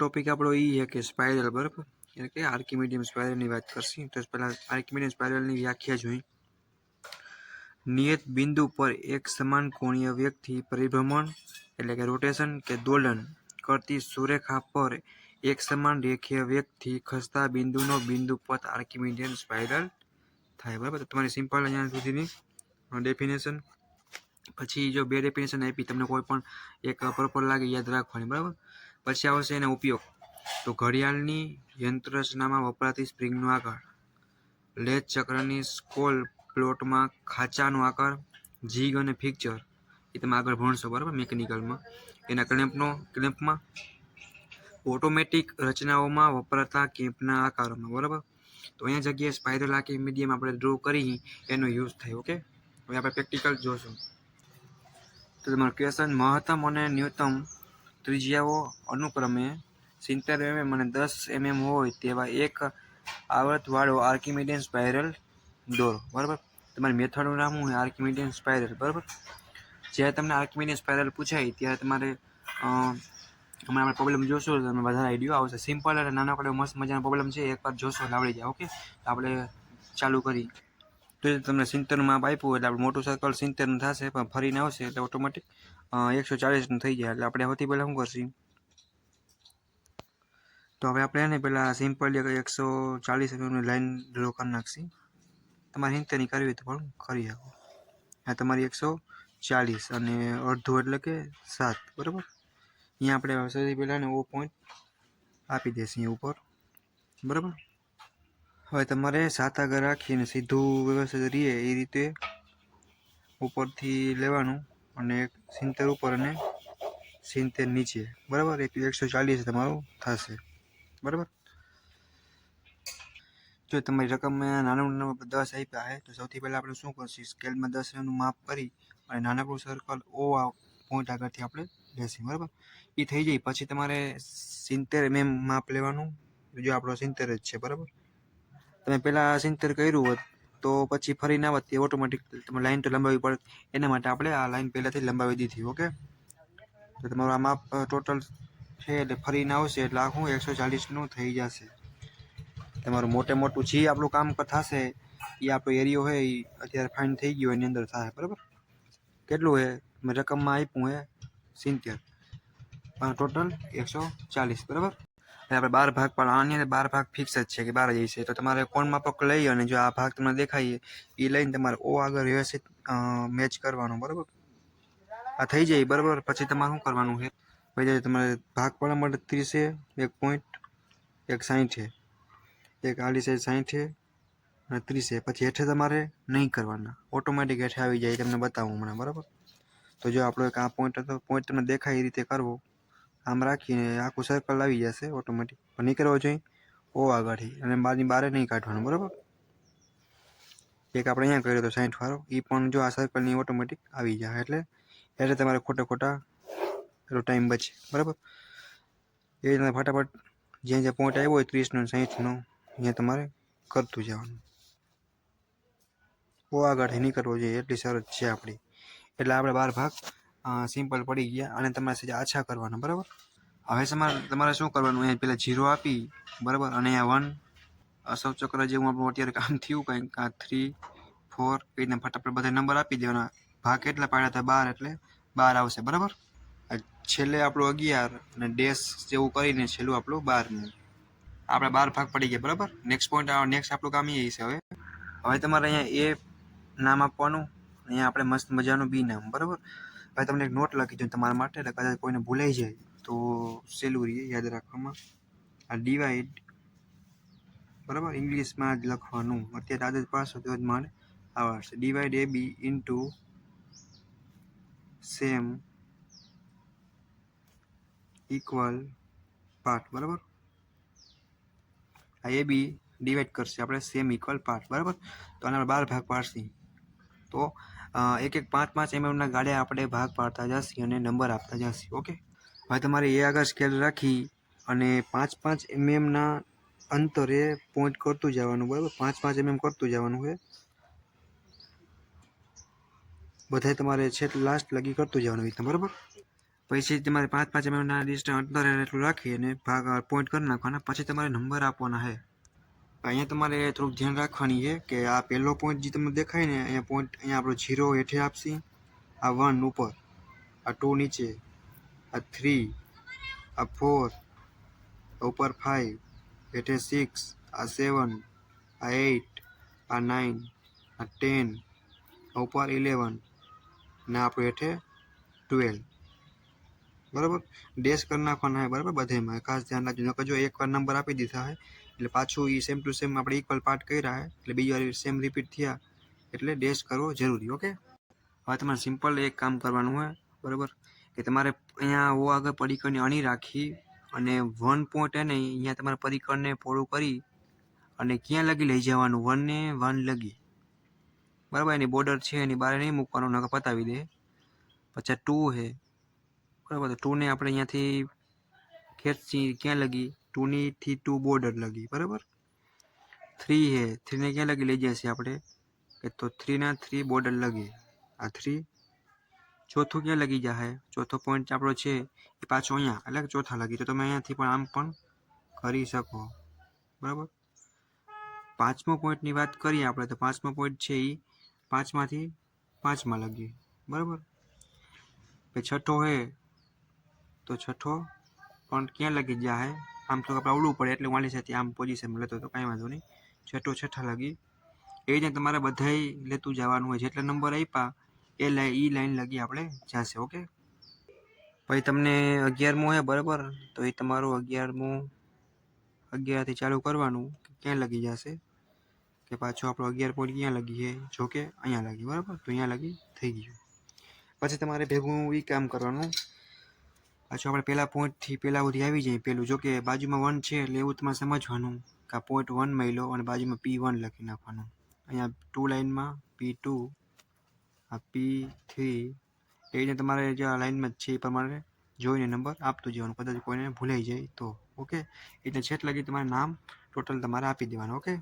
Topic આપણો એ છે કે સ્પાઇરલ, બરાબર, એટલે કે આર્કિમીડિયન સ્પાઇરલની વાત કરશી. તો પહેલા આર્કિમીડિયન સ્પાઇરલની વ્યાખ્યા જોઈ. નિયત બિંદુ પર એક સમાન કોણીય વેગથી પરિભ્રમણ એટલે કે રોટેશન કે દોલન કરતી સુરેખા પર એક સમાન રેખીય વેગથી ખસતા બિંદુનો બિંદુપથ આર્કિમીડિયન સ્પાઇરલ થાય, બરાબર. તો તમારી સિમ્પલ અહીંયા સુધીની ડેફિનેશન. પછી જો બે ડેફિનેશન આપી, તમને કોઈ પણ એક પ્રોપર લાગે યાદ રાખવાની, બરાબર. પછી આવશે એનો ઉપયોગ. તો ઘડિયાળની યંત્રરચનામાં વપરાતી સ્પ્રિંગનો આકાર, લેથ ચક્રની સ્કોલ પ્લોટમાં ખાંચાનો આકાર, જીગ અને ફિક્ચર એ તમે આગળ ભણશો, બરાબર, મિકેનિકલમાં. એના ક્લેમ્પમાં ઓટોમેટિક રચનાઓમાં વપરાતા કેમ્પના આકારોમાં, બરાબર. તો અહીંયા જગ્યાએ સ્પાઇરલ આર્કિમીડિયન આપણે ડ્રો કરી એનો યુઝ થાય. ઓકે, હવે આપણે પ્રેક્ટિકલ જોશું. તો તમારો ક્વેશ્ચન, મહત્તમ અને ન્યૂનતમ ત્રિજ્યાઓ અનુક્રમે 70 mm અને 10 mm હોય તેવા એક આવર્તવાળો આર્કિમીડિયન સ્પાઇરલ દોરો, બરાબર. તમારી મેથડનું નામ શું છે? આર્કિમીડિયન સ્પાઇરલ, બરાબર. જ્યારે તમને આર્કિમીડિયન સ્પાઇરલ પૂછાય ત્યારે તમારે હમણાં આપણે પ્રોબ્લેમ જોશું, તમે વધારે આઈડિયો આવશે. સિમ્પલ અને નાનકડો મસ્ત મજાનો પ્રોબ્લેમ છે, એકવાર જોશો એટલે આવડી જાય. ઓકે, આપણે ચાલુ કરી. તો તમને 70નું માપ આપ્યું એટલે આપણે મોટું સર્કલ 70નું થશે, પણ ફરીને આવશે એટલે ઓટોમેટિક 140નું થઈ જાય. એટલે આપણે સૌથી પહેલાં શું કરશું? તો હવે આપણે એને પહેલાં સિમ્પલ 140 mm લાઈન ડ્રો કરી નાખશી. તમારે 70ની કરવી તો પણ કરી શકો. આ તમારી 140 અને અડધું એટલે કે 7, બરાબર. અહીંયા આપણે સૌથી પહેલાં ને ઓ પોઈન્ટ આપી દઈશું અહીંયા ઉપર, બરાબર. હવે તમારે 7 આગળ રાખીને સીધું વ્યવસ્થિત રહે એ રીતે ઉપરથી લેવાનું અને 70 ઉપર અને 70 નીચે, બરાબર. 140 તમારું થશે, બરાબર. જો તમારી રકમમાં નાનું 10 આપ્યા છે તો સૌથી પહેલાં આપણે શું કરશું? સ્કેલમાં 10 માપ કરી અને નાનકડું સર્કલ ઓ પોઈન્ટ આગળથી આપણે લેશું, બરાબર. એ થઈ જાય પછી તમારે 70 mm માપ લેવાનું. જો આપણો 70 જ છે, બરાબર. તમે પહેલાં 70 કર્યું હોત તો પછી ફરી ના આવત, એ ઓટોમેટિક તમે લાઈન તો લંબાવવી પડે. એના માટે આપણે આ લાઈન પહેલાંથી લંબાવી દીધી. ઓકે, તો તમારું આ માપ ટોટલ છે એટલે ફરીને આવશે એટલે આખું 140નું થઈ જશે. તમારું મોટું જે આપણું કામ થશે એ આપણો એરિયો હોય એ અત્યારે ફાઇન થઈ ગયો એની અંદર થાય, બરાબર. કેટલું છે? મેં રકમમાં આપ્યું છે 70, ટોટલ 140, બરાબર. આપણે 12 ભાગ પણ આની અંદર 12 ભાગ ફિક્સ જ છે કે 12 જ છે. તો તમારે કોણ માપક લઈ અને જો આ ભાગ તમને દેખાય એ લઈને તમારે ઓ આગળ વ્યવસ્થિત મેચ કરવાનો, બરાબર. આ થઈ જાય, બરાબર. પછી તમારે શું કરવાનું છે? પછી તમારે ભાગ પાડવા માટે 30 છે, 1 પોઈન્ટ, 1 60 છે, એક આલી સાઈડ 60 છે અને 30 છે. પછી હેઠે તમારે નહીં કરવાના, ઓટોમેટિક હેઠે આવી જાય. તમને બતાવું હમણાં, બરાબર. તો જો આપણો એક આ પોઈન્ટ હતો, પોઈન્ટ તમને દેખાય એ રીતે કરવો. આમ રાખીને આખું સર્કલ આવી જશે ઓટોમેટિક. પણ નહીં કરવો જોઈએ ઓ આગળથી, અને બારની બારે નહીં કાઢવાનું, બરાબર. એક આપણે અહીંયા કર્યો તો 60 વાળો, એ પણ જો આ સર્કલની ઓટોમેટિક આવી જાય એટલે તમારે ખોટા ટાઈમ બચે, બરાબર. એ રીતે ફટાફટ જ્યાં પોઈન્ટ આવ્યો હોય 30નો 60નો અહીંયા તમારે કરતું જવાનું. ઓ આગળથી નહીં કરવો જોઈએ, એટલી શરત છે આપણી. એટલે આપણે 12 ભાગ સિમ્પલ પડી ગયા અને તમારે સીધા આછા કરવાના, બરાબર. હવે તમારે શું કરવાનું? અહીંયા પેલા 0 આપી, બરાબર, અને અહીંયા 1 અશોક ચક્ર જેવું આપણું અત્યારે કામ થયું કંઈક 3 4 એ રીતના ફટાફટ બધા નંબર આપી દેવાના. ભાગ કેટલા પાડ્યા હતા? 12, એટલે 12 આવશે, બરાબર. છેલ્લે આપણું 11 અને ડેશ જેવું કરીને છેલ્લું આપણું 12નું. આપણે 12 ભાગ પડી ગયા, બરાબર. નેક્સ્ટ આપણું કામ એ છે. હવે તમારે અહીંયા એ નામ આપવાનું, અહીંયા આપણે મસ્ત મજાનું બી નામ, બરાબર. હવે તમને એક નોટ લખી દઉં તમારા માટે, એટલે કદાચ કોઈને ભૂલાઈ જાય તો સહેલું રહે યાદ રાખવામાં. આ ડિવાઈડ, બરાબર, ઇંગ્લિશમાં જ લખવાનું. અત્યારે આદત પાડશો તો જ મને આવડશે. Divide AB into same equal part, બરાબર. આ AB ડિવાઈડ કરશે આપણે સેમ ઇક્વલ પાર્ટ, બરાબર. તો આના 12 ભાગ પાડશી તો 5 mm ગાળે આપણે ભાગ પાડતા જશી અને નંબર આપતા જશી. ઓકે, હવે તમારે એ આગળ સ્કેલ રાખી અને 5 mm અંતરે પોઈન્ટ કરતું જવાનું, બરાબર. 5-5 mm કરતું જવાનું છે, બધાય તમારે છેક લાસ્ટ લગી કરતું જવાનું રીતના, બરાબર. પછી તમારે 5-5 mm ના ડિસ્ટન્સ અંતરે એટલું રાખી અને ભાગ પોઈન્ટ કરી નાખવાના. પછી તમારે નંબર આપવાના છે. અહીંયા તમારે થોડુંક ધ્યાન રાખવાની છે કે આ પહેલો પોઈન્ટ જે તમને દેખાય ને, અહીંયા પોઈન્ટ, અહીંયા આપણો 0 હેઠે આપશે, આ 1 ઉપર, આ 2 નીચે, આ 3, આ 4, ઉપર 5, હેઠે 6, આ 7, આ 8, આ 9, આ 10, ઉપર 11 ને આપણે હેઠે 12, બરાબર. ડેશ કરી નાખવાના છે, બરાબર. બધામાં ખાસ ધ્યાન રાખજો, નકર જો એકવાર નંબર આપી દીધા હોય એટલે પાછું એ સેમ ટુ સેમ આપણે ઇક્વલ પાર્ટ કર્યા છે એટલે બીજી વાર સેમ રિપીટ થયા એટલે ડેશ કરવો જરૂરી. ઓકે, હવે તમારે સિમ્પલ એક કામ કરવાનું હોય, બરાબર, કે તમારે અહીંયા ઓ આગળ પડીકરની અણી રાખી અને 1 પોઈન્ટ હે ને અહીંયા તમારે પરીકરને પોળું કરી અને ક્યાં લગી લઈ જવાનું, 1 ને 1 લગી, બરાબર. એની બોર્ડર છે એની બહાર નહીં મૂકવાનું, નકર પતાવી દે. પછી 2 છે, બરાબર. તો 2 ને આપણે અહીંયાથી ખેંચી ક્યાં લગી, 2 ની થી 2 બોર્ડર લગી, બરાબર. 3 છે, 3 ને ક્યાં લગી લઈ જશે આપણે, કે તો 3 ના 3 બોર્ડર લગી, આ 3. ચોથું ક્યાં લગી જાય, ચોથો પોઈન્ટ આપણો છે એ પાછો અહીંયા, એટલે ચોથા લગી. તો તમે અહીંયાથી પણ આમ પણ કરી શકો, બરાબર. 5મો પોઈન્ટની વાત કરીએ આપણે, તો 5મો પોઈન્ટ છે એ 5માંથી 5માં લગી, બરાબર. પછી છઠ્ઠો છે તો છઠ્ઠો પણ ક્યાં લગી જાય, આમ તો આપણે આવડવું પડે એટલે વાલી સાથે આમ પોઝિશનમાં લેતો તો કાંઈ વાંધો નહીં. છઠ્ઠા લગી એ રીતે તમારે બધાય લેતું જવાનું હોય. જેટલા નંબર આપ્યા એ લાઈન લગી આપણે જશે. ઓકે, પછી તમને 11મો છે, બરાબર. તો એ તમારું 11થી ચાલુ કરવાનું, ક્યાં લગી જશે, કે પાછો આપણો 11 પોઈન્ટ ક્યાં લગી છે, જો કે અહીંયા લગી, બરાબર. તો અહીંયા લગી થઈ ગયું. પછી તમારે ભેગું એ કામ કરવાનું, પાછું આપણે પહેલા પોઈન્ટથી પહેલા સુધી આવી જાય પહેલું, જો કે બાજુમાં 1 છે એટલે એવું તમારે સમજવાનું કે આ પોઈન્ટ 1 માં લો અને બાજુમાં P1 લખી નાખવાનું. અહીંયા 2 લાઇનમાં P2, આ P3, એ રીતે તમારે જે આ લાઇનમાં જ છે એ પ્રમાણે જોઈને નંબર આપતું જવાનું, કદાચ કોઈને ભૂલાઈ જાય તો. ઓકે, એટલે છેટ લગી તમારે નામ ટોટલ તમારે આપી દેવાનું. ઓકે,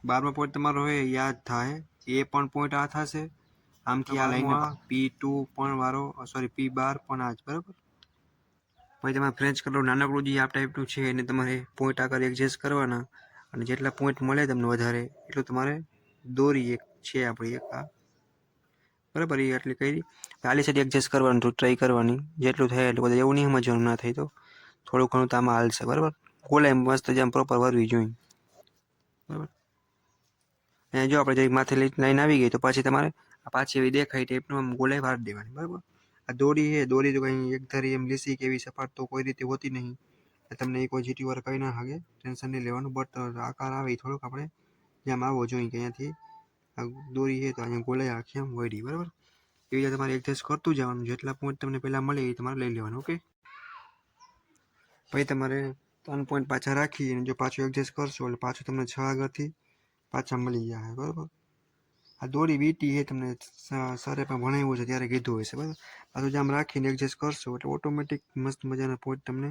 12મો પોઈન્ટ તમારો હોય યાદ થાય, એ પણ પોઈન્ટ આ થશે, આમથી આ લાઈનમાં P2 પણ વારો, સોરી P12 પણ આ જ, બરાબર. પછી તમારે ફ્રેન્ચ કલર નાનકડું જે આ ટાઈપનું છે એને તમારે પોઈન્ટ આગળ એડજસ્ટ કરવાના અને જેટલા પોઈન્ટ મળે તમને વધારે એટલું તમારે દોરી એક છે આપણી એક આ, બરાબર. એ એટલે કરી આલી સાઈડ એડજસ્ટ કરવાનું, તો ટ્રાય કરવાની જેટલું થાય એટલું. બધું એવું નહીં સમજવાનું ના થાય તો થોડું ઘણું તો આમાં હાલશે, બરાબર. ગોલાઈ મસ્ત જેમ પ્રોપર વરવી જોઈએ, બરાબર. અને જો આપણે જઈ માથે લાઈન આવી ગઈ તો પછી તમારે આ પાછી એવી દેખાય ટાઈપનું આમ ગોલાઈ વાર દેવાની, બરાબર. આ દોરી છે, દોરી તો કંઈ એક ધારી એમ લીસી કે એવી સપાટ તો કોઈ રીતે હોતી નહીં, તમને એ કોઈ જીટી વાર કહી ના શકે, ટેન્શન નહીં લેવાનું. બટ આકાર આવે એ થોડોક આપણે જેમ આવવો જોઈએ કે અહીંયાથી આ દોરી છે તો અહીંયા ગોલાઈ આખી આમ વળી, બરાબર. એવી રીતે તમારે એડજસ્ટ કરતું જવાનું, જેટલા પોઈન્ટ તમને પહેલાં મળે એ તમારે લઈ લેવાનું. ઓકે, પછી તમારે 3 પોઈન્ટ પાછા રાખી અને જો પાછું એડજસ્ટ કરશો એટલે પાછું તમને 6 આગળથી પાછા મળી જાય, બરાબર. આ દોરી વીટી છે તમને સરે પણ ભણાવ્યું છે ત્યારે કીધું હશે, બરાબર. પાછું જામ રાખીને એડજસ્ટ કરશો એટલે ઓટોમેટિક મસ્ત મજાના પોઈન્ટ તમને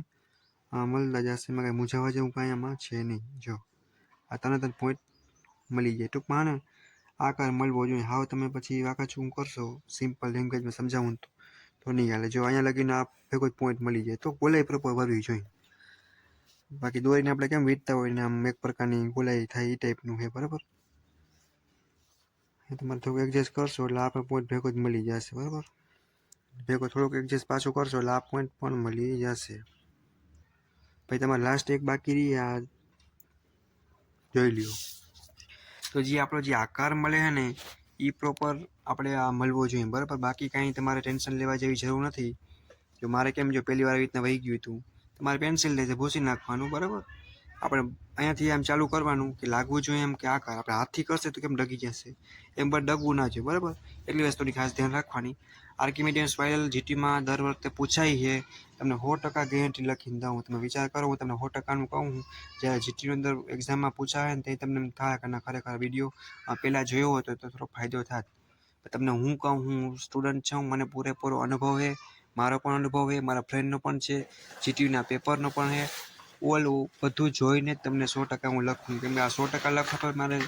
મળતા જશે. એમાં કાંઈ મૂંઝાવા જેવું કાંઈ આમાં છે નહીં. જો આ તરત જ પોઈન્ટ મળી જાય. ટૂંકમાં ને આકાર મળવો જોઈએ. હાવ તમે પછી વાંકાચૂકું કરશો, સિમ્પલ લેંગ્વેજમાં સમજાવું તો નહીં હાલે. જો અહીંયા લગીને આ ભેગો જ પોઈન્ટ મળી જાય તો ગોલાઈ પ્રોપર વરવી જોઈએ. બાકી દોરીને આપણે કેમ વીટતા હોય ને આમ એક પ્રકારની ગોલાઈ થાય એ ટાઈપનું છે, બરાબર. તમારે થોડુંક એડજસ્ટ કરશો એટલે આ પણ પોઈન્ટ ભેગો જ મળી જશે, બરાબર. ભેગો થોડુંક એડજસ્ટ પાછું કરશો એટલે આ પોઈન્ટ પણ મળી જશે. પછી તમારે લાસ્ટ એક બાકી રહી, આ જોઈ લ્યો. તો જે આપણો જે આકાર મળે છે ને એ પ્રોપર આપણે આ મળવો જોઈએ, બરાબર. બાકી કાંઈ તમારે ટેન્શન લેવા જેવી જરૂર નથી. જો મારે કેમ જો પહેલી વાર આવી રીતના વહી ગયું હતું, તમારે પેન્સિલ લેજે ભૂસી નાખવાનું, બરાબર. આપણે અહીંયાથી આમ ચાલુ કરવાનું કે લાગવું જોઈએ એમ કે આકાર આપણે હાથથી કરશે તો કેમ ડગી જશે, એમ પણ ડગવું ના જોઈએ, બરાબર. એટલી વસ્તુની ખાસ ધ્યાન રાખવાની. આર્કિમીડિયન સ્પાઇરલ જીટીમાં દર વખતે પૂછાય છે, તમને 100% ગેરંટી લખીને દઉં. તમે વિચાર કરો હું તમને 100%નું કહું, જ્યારે જીટીની અંદર એક્ઝામમાં પૂછાય ને તે તમને થાય કે ના ખરેખર વિડીયો પહેલાં જોયો હોય તો થોડો ફાયદો થાય. તમને હું કહું, હું સ્ટુડન્ટ છું, મને પૂરેપૂરો અનુભવ છે, મારો પણ અનુભવ છે, મારા ફ્રેન્ડનો પણ છે, જીટીયુના પેપરનો પણ છે. ઓલું બધું જોઈને જ તમને 100% હું લખું, કેમ કે આ 100% લખવા પર મારે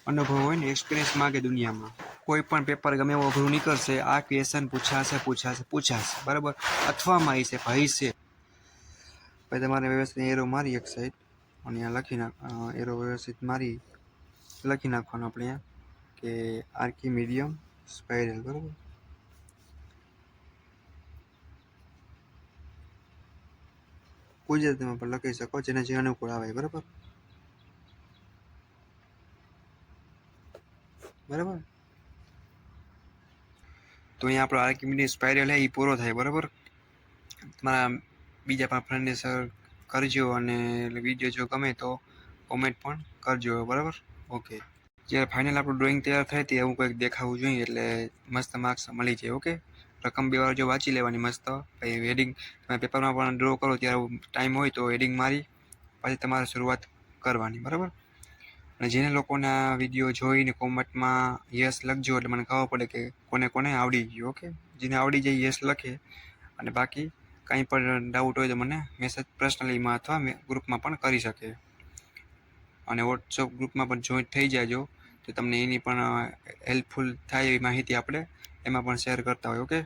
અનુભવ હોય ને, એક્સપિરિયન્સ માગે દુનિયામાં. કોઈ પણ પેપર ગમે એવું અઘરું નીકળશે, આ ક્વેશ્ચન પૂછાશે બરાબર, અથવામાં આવી છે ભાઈ છે. પછી તમારે વ્યવસ્થિત એરો મારી એક સાઈડ અને અહીંયા એરો વ્યવસ્થિત મારી લખી નાખવાનું આપણે અહીંયા કે આર્કિમીડિયમ સ્પાઇરલ બરાબર. ગુજરાતીમાં પણ લખી શકો, જેને જે અનુકૂળ આવે બરાબર. તો અહીંયા આપણો આર્કિમીડિયમ સ્પાઇરલ એ પૂરો થાય બરાબર. તમારા બીજા પણ ફ્રેન્ડને શેર કરજો, અને વિડીયો જો ગમે તો કોમેન્ટ પણ કરજો બરાબર. ઓકે, જ્યારે ફાઇનલ આપણું ડ્રોઈંગ તૈયાર થાય તે એવું કંઈક દેખાવું જોઈએ, એટલે મસ્ત માર્ક્સ મળી જાય. ઓકે, રકમ 2 વાર જો વાંચી લેવાની મસ્ત. પછી હેડિંગ તમે પેપરમાં પણ ડ્રો કરો ત્યારે ટાઈમ હોય તો હેડિંગ મારી પછી તમારે શરૂઆત કરવાની બરાબર. અને જેને લોકોને આ વિડીયો જોઈને કોમેન્ટમાં યસ લખજો, એટલે મને ખબર પડે કે કોને કોને આવડી ગયું. ઓકે, જેને આવડી જાય યસ લખે, અને બાકી કંઈ પણ ડાઉટ હોય તો મને મેસેજ પર્સનલીમાં અથવા ગ્રુપમાં પણ કરી શકે. અને વોટ્સઅપ ગ્રુપમાં પણ જોઈન્ટ થઈ જાજો, તો તમને એની પણ હેલ્પફુલ થાય એવી માહિતી આપણે એમાં પણ શેર કરતા હોય. ઓકે.